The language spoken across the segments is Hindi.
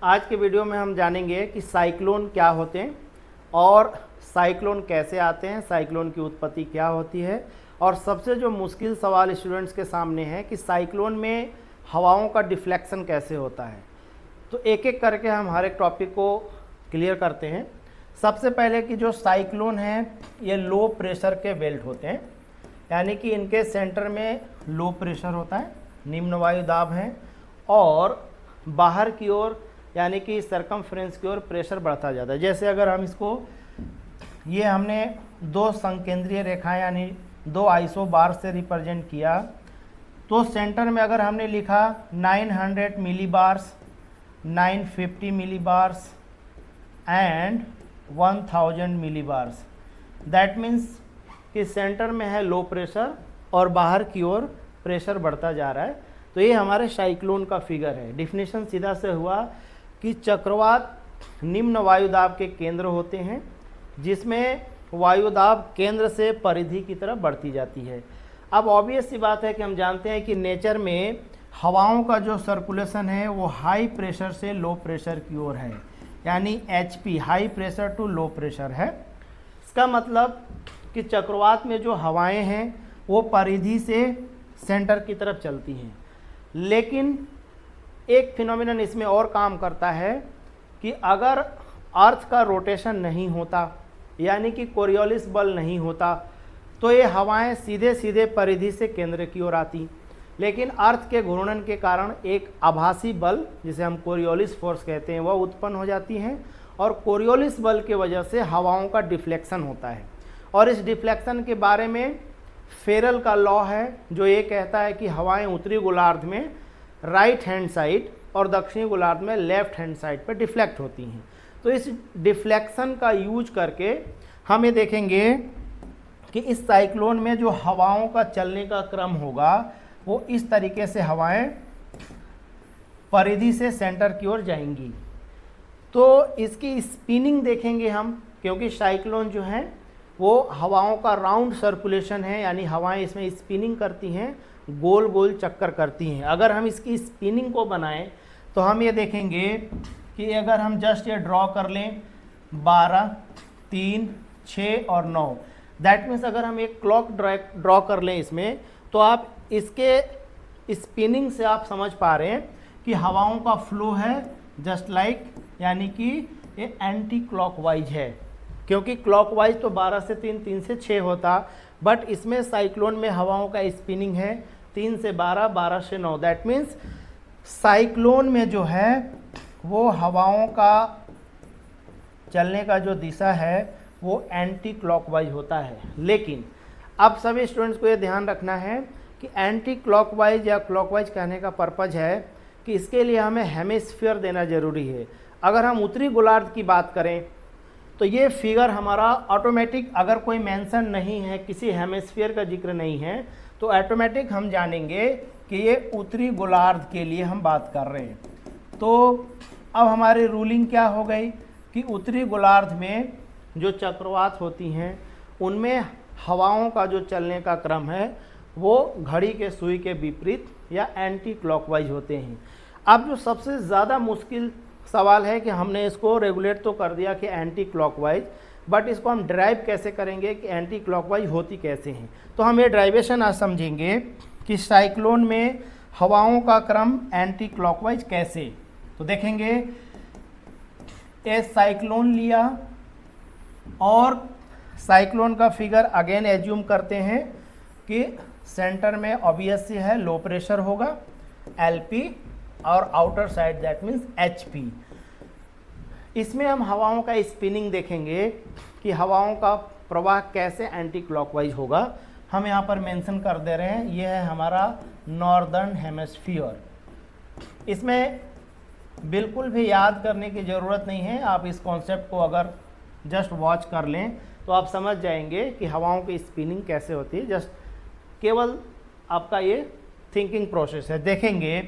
आज के वीडियो में हम जानेंगे कि साइक्लोन क्या होते हैं और साइक्लोन कैसे आते हैं, साइक्लोन की उत्पत्ति क्या होती है और सबसे जो मुश्किल सवाल स्टूडेंट्स के सामने है कि साइक्लोन में हवाओं का डिफ्लेक्शन कैसे होता है। तो एक एक करके हम हर एक टॉपिक को क्लियर करते हैं। सबसे पहले कि जो साइक्लोन है ये लो प्रेशर के बेल्ट होते हैं, यानी कि इनके सेंटर में लो प्रेशर होता है, निम्न वायु दाब है और बाहर की ओर यानी कि सरकमफ्रेंस की ओर प्रेशर बढ़ता जाता है। जैसे अगर हम इसको ये हमने दो संकेंद्रीय रेखा यानी दो आइसो बार से रिप्रेजेंट किया, तो सेंटर में अगर हमने लिखा 900 मिलीबार्स, 950 मिलीबार्स एंड 1000 मिलीबार्स, दैट मीन्स कि सेंटर में है लो प्रेशर और बाहर की ओर प्रेशर बढ़ता जा रहा है। तो ये हमारे साइक्लोन का फिगर है। डिफिनेशन सीधा से हुआ कि चक्रवात निम्न वायुदाब के केंद्र होते हैं जिसमें वायुदाब केंद्र से परिधि की तरफ बढ़ती जाती है। अब ऑब्वियस सी बात है कि हम जानते हैं कि नेचर में हवाओं का जो सर्कुलेशन है वो हाई प्रेशर से लो प्रेशर की ओर है, यानी HP high pressure to low pressure है। इसका मतलब कि चक्रवात में जो हवाएं हैं वो परिधि से सेंटर की तरफ चलती हैं। लेकिन एक फिनोमिनन इसमें और काम करता है कि अगर अर्थ का रोटेशन नहीं होता यानी कि कोरियोलिस बल नहीं होता तो ये हवाएं सीधे सीधे परिधि से केंद्र की ओर आती, लेकिन अर्थ के घूर्णन के कारण एक आभासी बल जिसे हम कोरियोलिस फोर्स कहते हैं वह उत्पन्न हो जाती हैं और कोरियोलिस बल के वजह से हवाओं का डिफ्लेक्शन होता है। और इस डिफ्लेक्शन के बारे में फेरल का लॉ है जो ये कहता है कि हवाएं उत्तरी गोलार्ध में राइट हैंड साइड और दक्षिणी गोलार्ध में लेफ्ट हैंड साइड पर डिफ्लेक्ट होती हैं। तो इस डिफ्लेक्शन का यूज करके हम ये देखेंगे कि इस साइक्लोन में जो हवाओं का चलने का क्रम होगा वो इस तरीके से हवाएं परिधि से सेंटर की ओर जाएंगी। तो इसकी स्पिनिंग देखेंगे हम, क्योंकि साइक्लोन जो है वो हवाओं का राउंड सर्कुलेशन है, यानी हवाएं इसमें स्पिनिंग करती हैं, गोल गोल चक्कर करती हैं। अगर हम इसकी स्पिनिंग को बनाएं तो हम ये देखेंगे कि अगर हम जस्ट ये ड्रॉ कर लें 12, 3, 6 और 9, दैट मीन्स अगर हम एक क्लॉक ड्रॉ कर लें इसमें तो आप इसके स्पिनिंग से आप समझ पा रहे हैं कि हवाओं का फ्लो है जस्ट लाइक, यानी कि ये एंटी क्लॉकवाइज है, क्योंकि क्लॉकवाइज तो 12 से 3, 3 से 6 होता, बट इसमें साइक्लोन में हवाओं का स्पिनिंग है 3 से 12, 12 से 9। दैट मीन्स साइक्लोन में जो है वो हवाओं का चलने का जो दिशा है वो एंटी क्लॉकवाइज होता है। लेकिन अब सभी स्टूडेंट्स को ये ध्यान रखना है कि एंटी क्लॉकवाइज या क्लॉकवाइज कहने का पर्पज़ है कि इसके लिए हमें हेमिस्फीयर देना ज़रूरी है। अगर हम उत्तरी गोलार्ध की बात करें तो ये फिगर हमारा ऑटोमेटिक, अगर कोई मेंशन नहीं है, किसी हेमिस्फीयर का जिक्र नहीं है, तो ऑटोमेटिक हम जानेंगे कि ये उत्तरी गोलार्ध के लिए हम बात कर रहे हैं। तो अब हमारी रूलिंग क्या हो गई कि उत्तरी गोलार्ध में जो चक्रवात होती हैं उनमें हवाओं का जो चलने का क्रम है वो घड़ी के सुई के विपरीत या एंटी क्लॉकवाइज होते हैं। अब जो सबसे ज़्यादा मुश्किल सवाल है कि हमने इसको रेगुलेट तो कर दिया कि एंटी क्लॉकवाइज, बट इसको हम ड्राइव कैसे करेंगे कि एंटी क्लॉकवाइज होती कैसे हैं। तो हम ये ड्राइवेशन आज समझेंगे कि साइक्लोन में हवाओं का क्रम एंटी क्लॉकवाइज कैसे। तो देखेंगे ए साइक्लोन लिया और साइक्लोन का फिगर अगेन एज्यूम करते हैं कि सेंटर में ऑब्वियस है लो प्रेशर होगा LP और outer side that means HP। इसमें हम हवाओं का स्पिनिंग देखेंगे कि हवाओं का प्रवाह कैसे एंटी क्लॉकवाइज होगा। हम यहाँ पर मेंशन कर दे रहे हैं, यह है हमारा नॉर्दर्न हेमिस्फीयर। इसमें बिल्कुल भी याद करने की ज़रूरत नहीं है, आप इस कॉन्सेप्ट को अगर जस्ट वॉच कर लें तो आप समझ जाएंगे कि हवाओं की स्पिनिंग कैसे होती है। जस्ट केवल आपका ये थिंकिंग प्रोसेस है। देखेंगे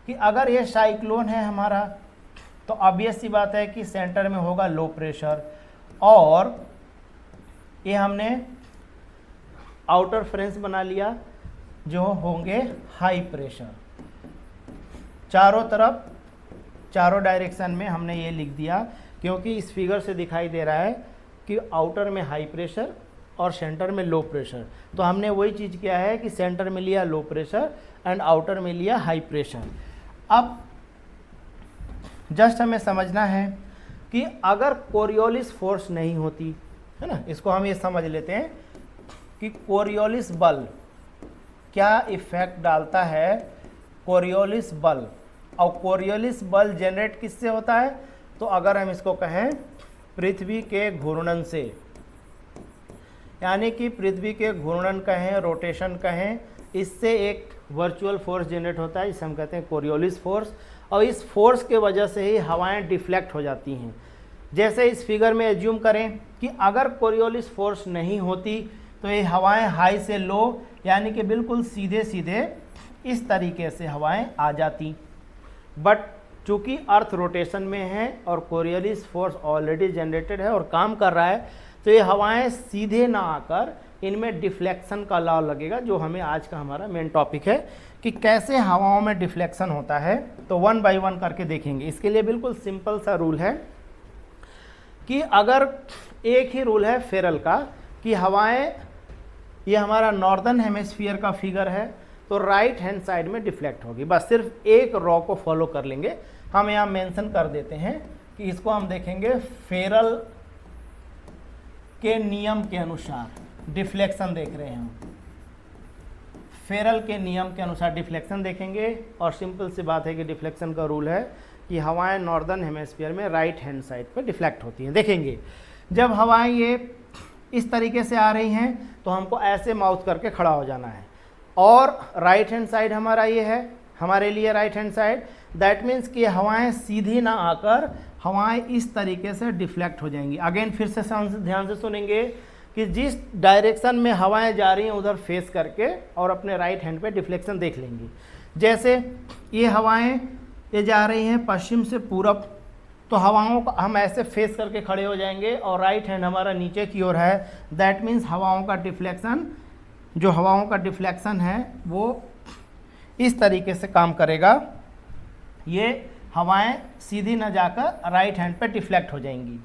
कि अगर ये साइक्लोन है हमारा तो ऑब्वियस सी बात है कि सेंटर में होगा लो प्रेशर और ये हमने आउटर फ्रेंस बना लिया जो होंगे हाई प्रेशर। चारों तरफ चारों डायरेक्शन में हमने ये लिख दिया, क्योंकि इस फिगर से दिखाई दे रहा है कि आउटर में हाई प्रेशर और सेंटर में लो प्रेशर। तो हमने वही चीज़ किया है कि सेंटर में लिया लो प्रेशर एंड आउटर में लिया हाई प्रेशर। अब जस्ट हमें समझना है कि अगर कोरियोलिस फोर्स नहीं होती है ना, इसको हम ये समझ लेते हैं कि कोरियोलिस बल क्या इफेक्ट डालता है। कोरियोलिस बल, और कोरियोलिस बल जनरेट किससे होता है, तो अगर हम इसको कहें पृथ्वी के घूर्णन से, यानी कि पृथ्वी के घूर्णन कहें, रोटेशन कहें, इससे एक वर्चुअल फोर्स जनरेट होता है जिसे हम कहते हैं कोरियोलिस फोर्स। और इस फोर्स के वजह से ही हवाएं डिफ्लेक्ट हो जाती हैं। जैसे इस फिगर में एज्यूम करें कि अगर कोरियोलिस फोर्स नहीं होती तो ये हवाएं हाई से लो, यानी कि बिल्कुल सीधे सीधे इस तरीके से हवाएं आ जाती। बट चूँकि अर्थ रोटेशन में है और कोरियोलिस फोर्स ऑलरेडी जनरेटेड है और काम कर रहा है, तो ये हवाएं सीधे ना आकर इनमें डिफ्लेक्शन का लॉ लगेगा, जो हमें आज का हमारा मेन टॉपिक है कि कैसे हवाओं में डिफ्लेक्शन होता है। तो वन बाय वन करके देखेंगे। इसके लिए बिल्कुल सिंपल सा रूल है कि अगर एक ही रूल है फेरल का कि हवाएं, ये हमारा नॉर्दर्न हेमिस्फीयर का फिगर है, तो राइट हैंड साइड में डिफ्लेक्ट होगी। बस सिर्फ एक रॉ को फॉलो कर लेंगे। हम यहाँ मेंशन कर देते हैं कि इसको हम देखेंगे फेरल के नियम के अनुसार डिफ्लेक्शन देख रहे हैं हम। फेरल के नियम के अनुसार डिफ्लेक्शन देखेंगे, और सिंपल सी बात है कि डिफ्लेक्शन का रूल है कि हवाएं नॉर्दर्न हेमिस्फीयर में राइट हैंड साइड पर डिफ्लेक्ट होती हैं। देखेंगे जब हवाएं ये इस तरीके से आ रही हैं तो हमको ऐसे माउथ करके खड़ा हो जाना है, और राइट हैंड साइड हमारा ये है, हमारे लिए right hand side, that means कि हवाएं सीधी ना आकर हवाएं इस तरीके से डिफ्लेक्ट हो जाएंगी। अगेन फिर से ध्यान से सुनेंगे कि जिस डायरेक्शन में हवाएं जा रही हैं उधर फेस करके और अपने राइट हैंड पे डिफ्लेक्शन देख लेंगे। जैसे ये हवाएं ये जा रही हैं पश्चिम से पूरब, तो हवाओं का हम ऐसे फेस करके खड़े हो जाएंगे और राइट हैंड हमारा नीचे की ओर है। दैट मीन्स हवाओं का डिफ्लेक्शन, जो हवाओं का डिफ्लेक्शन है वो इस तरीके से काम करेगा। ये हवाएं सीधी न जाकर राइट हैंड पे डिफ्लेक्ट हो जाएंगी।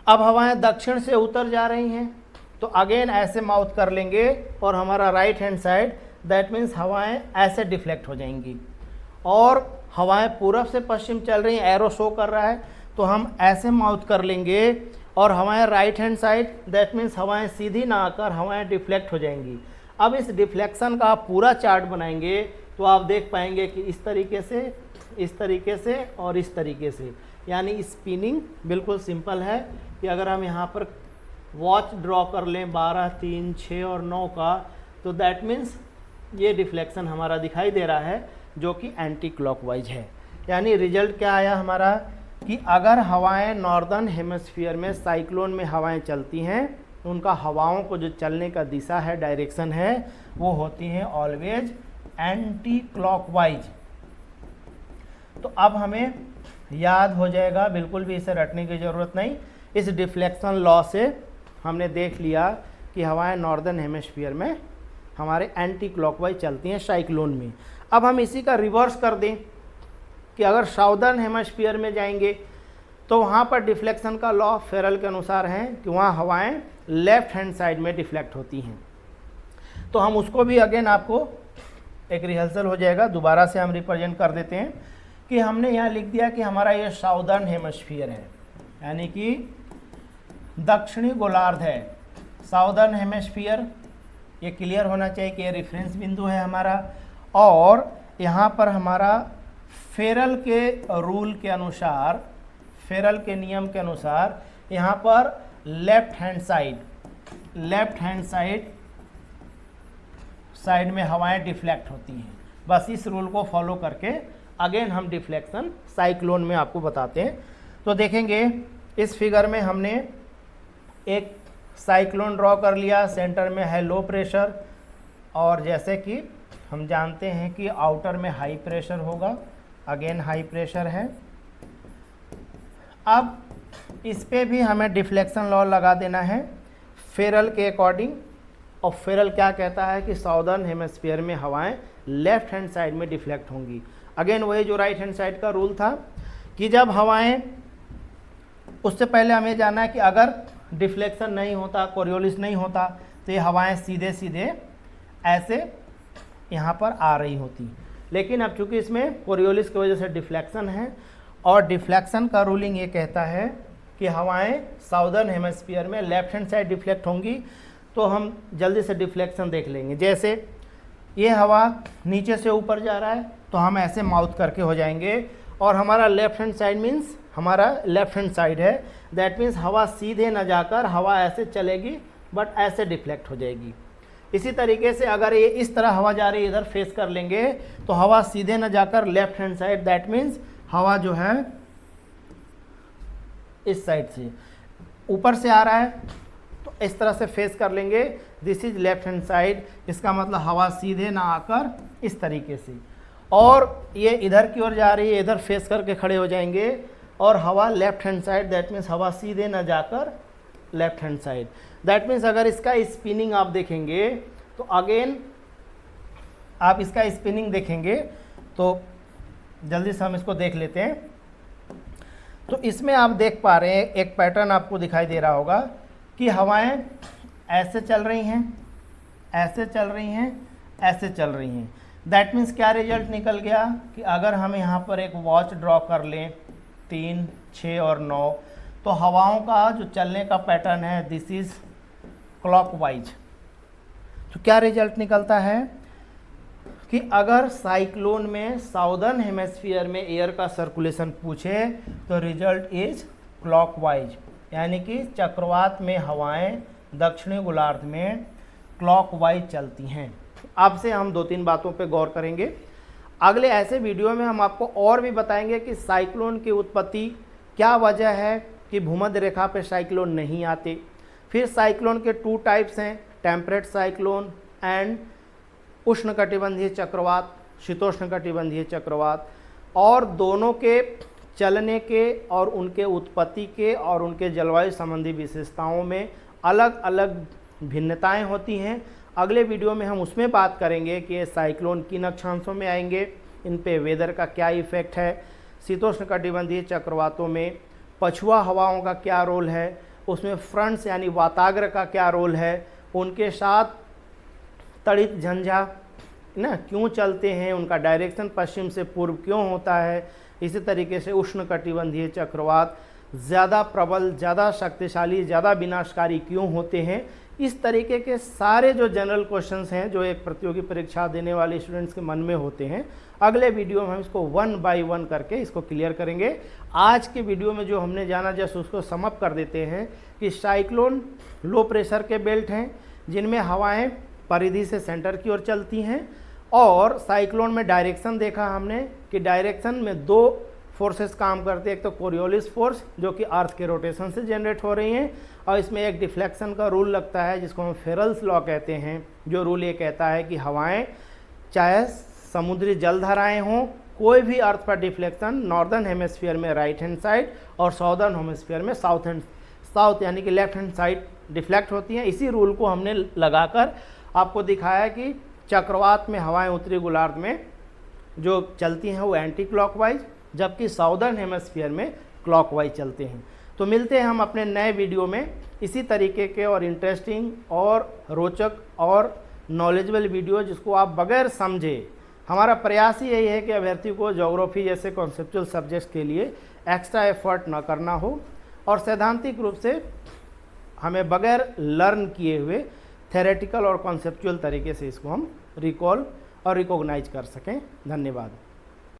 अब हवाएं दक्षिण से उत्तर जा रही हैं तो अगेन ऐसे माउथ कर लेंगे और हमारा right hand side, that means हवाएं ऐसे डिफ्लेक्ट हो जाएंगी। और हवाएं पूरब से पश्चिम चल रही हैं, एरो शो कर रहा है, तो हम ऐसे माउथ कर लेंगे और हवाएं right hand side, that means हवाएं सीधी ना आकर हवाएं डिफ्लेक्ट हो जाएंगी। अब इस डिफ्लेक्शन का आप पूरा चार्ट बनाएंगे तो आप देख पाएंगे कि इस तरीके से, इस तरीके से और इस तरीके से, यानी स्पिनिंग बिल्कुल सिंपल है कि अगर हम यहाँ पर वॉच ड्रॉ कर लें 12, 3, 6 और 9 का, तो दैट मीन्स ये डिफ्लेक्शन हमारा दिखाई दे रहा है जो कि एंटी क्लॉकवाइज है। यानी रिजल्ट क्या आया हमारा कि अगर हवाएं नॉर्दर्न हेमिस्फीयर में साइक्लोन में हवाएं चलती हैं, उनका हवाओं को जो चलने का दिशा है, डायरेक्शन है, वो होती हैं ऑलवेज एंटी क्लॉकवाइज। तो अब हमें याद हो जाएगा, बिल्कुल भी इसे रटने की ज़रूरत नहीं। इस डिफ्लेक्शन लॉ से हमने देख लिया कि हवाएं नॉर्दर्न हेमिस्फीयर में हमारे एंटी क्लॉकवाइज चलती हैं साइक्लोन में। अब हम इसी का रिवर्स कर दें कि अगर साउदर्न हेमिस्फीयर में जाएंगे तो वहाँ पर डिफ्लेक्शन का लॉ फेरल के अनुसार है कि वहाँ हवाएं लेफ्ट हैंड साइड में डिफ्लेक्ट होती हैं। तो हम उसको भी अगेन आपको एक रिहर्सल हो जाएगा, दोबारा से हम रिप्रेजेंट कर देते हैं कि हमने यहाँ लिख दिया कि हमारा ये साउदर्न हेमिस्फीयर है, यानी कि दक्षिणी गोलार्ध है, साउदर्न हेमिस्फीयर। ये क्लियर होना चाहिए कि ये रेफरेंस बिंदु है हमारा, और यहाँ पर हमारा फेरल के रूल के अनुसार, फेरल के नियम के अनुसार यहाँ पर लेफ्ट हैंड साइड में हवाएं डिफ्लेक्ट होती हैं। बस इस रूल को फॉलो करके अगेन हम डिफ्लेक्शन साइक्लोन में आपको बताते हैं। तो देखेंगे इस फिगर में हमने एक साइक्लोन ड्रॉ कर लिया, सेंटर में है लो प्रेशर, और जैसे कि हम जानते हैं कि आउटर में हाई प्रेशर होगा, अगेन हाई प्रेशर है। अब इस पे भी हमें डिफ्लेक्शन लॉ लगा देना है फेरल के अकॉर्डिंग, और फेरल क्या कहता है कि साउदर्न हेमिस्फीयर में हवाएं लेफ्ट हैंड साइड में डिफ्लेक्ट होंगी। अगेन वही जो राइट हैंड साइड का रूल था कि जब हवाएं, उससे पहले हमें जानना है कि अगर डिफ्लेक्शन नहीं होता, कोरियोलिस नहीं होता, तो ये हवाएं सीधे सीधे ऐसे यहाँ पर आ रही होती। लेकिन अब चूंकि इसमें कोरियोलिस की वजह से डिफ्लेक्शन है, और डिफ्लेक्शन का रूलिंग ये कहता है कि हवाएं साउदर्न हेमिस्फीयर में लेफ्ट हैंड साइड डिफ्लेक्ट होंगी। तो हम जल्दी से डिफ्लेक्शन देख लेंगे। जैसे ये हवा नीचे से ऊपर जा रहा है तो हम ऐसे माउथ करके हो जाएंगे, और हमारा लेफ्ट हैंड साइड मीन्स हमारा लेफ्ट हैंड साइड है, दैट मीन्स हवा सीधे न जाकर हवा ऐसे चलेगी बट ऐसे डिफ्लेक्ट हो जाएगी। इसी तरीके से अगर ये इस तरह हवा जा रही है, इधर फेस कर लेंगे तो हवा सीधे न जाकर left hand side, that means हवा जो है इस साइड से ऊपर से आ रहा है तो इस तरह से फेस कर लेंगे, this is left hand side. इसका मतलब हवा सीधे ना आकर इस तरीके से, और ये इधर की ओर जा रही है, इधर फेस करके खड़े हो जाएंगे और हवा left hand side, that means हवा सीधे ना जाकर left hand side. That means अगर इसका स्पिनिंग आप देखेंगे तो अगेन आप इसका स्पिनिंग देखेंगे तो जल्दी से हम इसको देख लेते हैं। तो इसमें आप देख पा रहे हैं एक पैटर्न आपको दिखाई दे रहा होगा कि हवाएं ऐसे चल रही हैं, ऐसे चल रही हैं, ऐसे चल रही हैं। दैट मीन्स क्या रिजल्ट निकल गया कि अगर हम यहाँ पर एक वॉच ड्रॉ कर लें 3, 6 और 9, तो हवाओं का जो चलने का पैटर्न है दिस इज क्लॉकवाइज। तो क्या रिजल्ट निकलता है कि अगर साइक्लोन में साउदर्न हेमिस्फीयर में एयर का सर्कुलेशन पूछे तो रिजल्ट इज क्लॉकवाइज, यानी कि चक्रवात में हवाएं दक्षिणी गोलार्ध में क्लॉकवाइज चलती हैं। अब से हम 2-3 बातों पे गौर करेंगे। अगले ऐसे वीडियो में हम आपको और भी बताएंगे कि साइक्लोन की उत्पत्ति क्या वजह है कि भूमध्य रेखा पे साइक्लोन नहीं आते। फिर साइक्लोन के 2 टाइप्स हैं, टेम्परेट साइक्लोन एंड उष्णकटिबंधीय चक्रवात, शीतोष्णकटिबंधीय चक्रवात, और दोनों के चलने के और उनके उत्पत्ति के और उनके जलवायु संबंधी विशेषताओं में अलग अलग भिन्नताएं होती हैं। अगले वीडियो में हम उसमें बात करेंगे कि ये साइक्लोन किन अक्षांशों में आएंगे, इन पे वेदर का क्या इफेक्ट है, शीतोष्णकटिबंधीय चक्रवातों में पछुआ हवाओं का क्या रोल है, उसमें फ्रंट्स यानी वाताग्र का क्या रोल है, उनके साथ तड़ित झंझा ना क्यों चलते हैं, उनका डायरेक्शन पश्चिम से पूर्व क्यों होता है। इसी तरीके से उष्णकटिबंधीय चक्रवात ज़्यादा प्रबल, ज़्यादा शक्तिशाली, ज़्यादा विनाशकारी क्यों होते हैं। इस तरीके के सारे जो जनरल क्वेश्चंस हैं जो एक प्रतियोगी परीक्षा देने वाले स्टूडेंट्स के मन में होते हैं, अगले वीडियो में हम इसको 1 बाय 1 करके इसको क्लियर करेंगे। आज के वीडियो में जो हमने जाना जस्ट उसको समअप कर देते हैं कि साइक्लोन लो प्रेशर के बेल्ट हैं जिनमें हवाएं परिधि से सेंटर की ओर चलती हैं, और साइक्लोन में डायरेक्शन देखा हमने कि डायरेक्शन में 2 फोर्सेस काम करते हैं। एक तो कोरियोलिस फोर्स जो कि अर्थ के रोटेशन से जनरेट हो रही हैं, और इसमें एक डिफ्लेक्शन का रूल लगता है जिसको हम फेरल्स लॉ कहते हैं, जो रूल ये कहता है कि हवाएं चाहे समुद्री जलधाराएं हों, कोई भी अर्थ पर डिफ्लेक्शन नॉर्दर्न हेमिस्फीयर में राइट हैंड साइड और साउदर्न हेमिस्फीयर में साउथ यानी कि लेफ्ट हैंड साइड डिफ्लेक्ट होती हैं। इसी रूल को हमने लगाकर आपको दिखाया कि चक्रवात में हवाएं उत्तरी गोलार्ध में जो चलती हैं वो एंटी क्लॉकवाइज, जबकि साउदर्न हेमिस्फीयर में क्लॉकवाइज चलते हैं। तो मिलते हैं हम अपने नए वीडियो में इसी तरीके के और इंटरेस्टिंग और रोचक और नॉलेजेबल वीडियो जिसको आप बगैर समझे, हमारा प्रयास ही यही है कि अभ्यर्थी को ज्योग्राफी जैसे कॉन्सेप्चुअल सब्जेक्ट्स के लिए एक्स्ट्रा एफर्ट ना करना हो, और सैद्धांतिक रूप से हमें बगैर लर्न किए हुए थेरेटिकल और कॉन्सेप्चुअल तरीके से इसको हम रिकॉल और रिकॉग्नाइज कर सकें। धन्यवाद।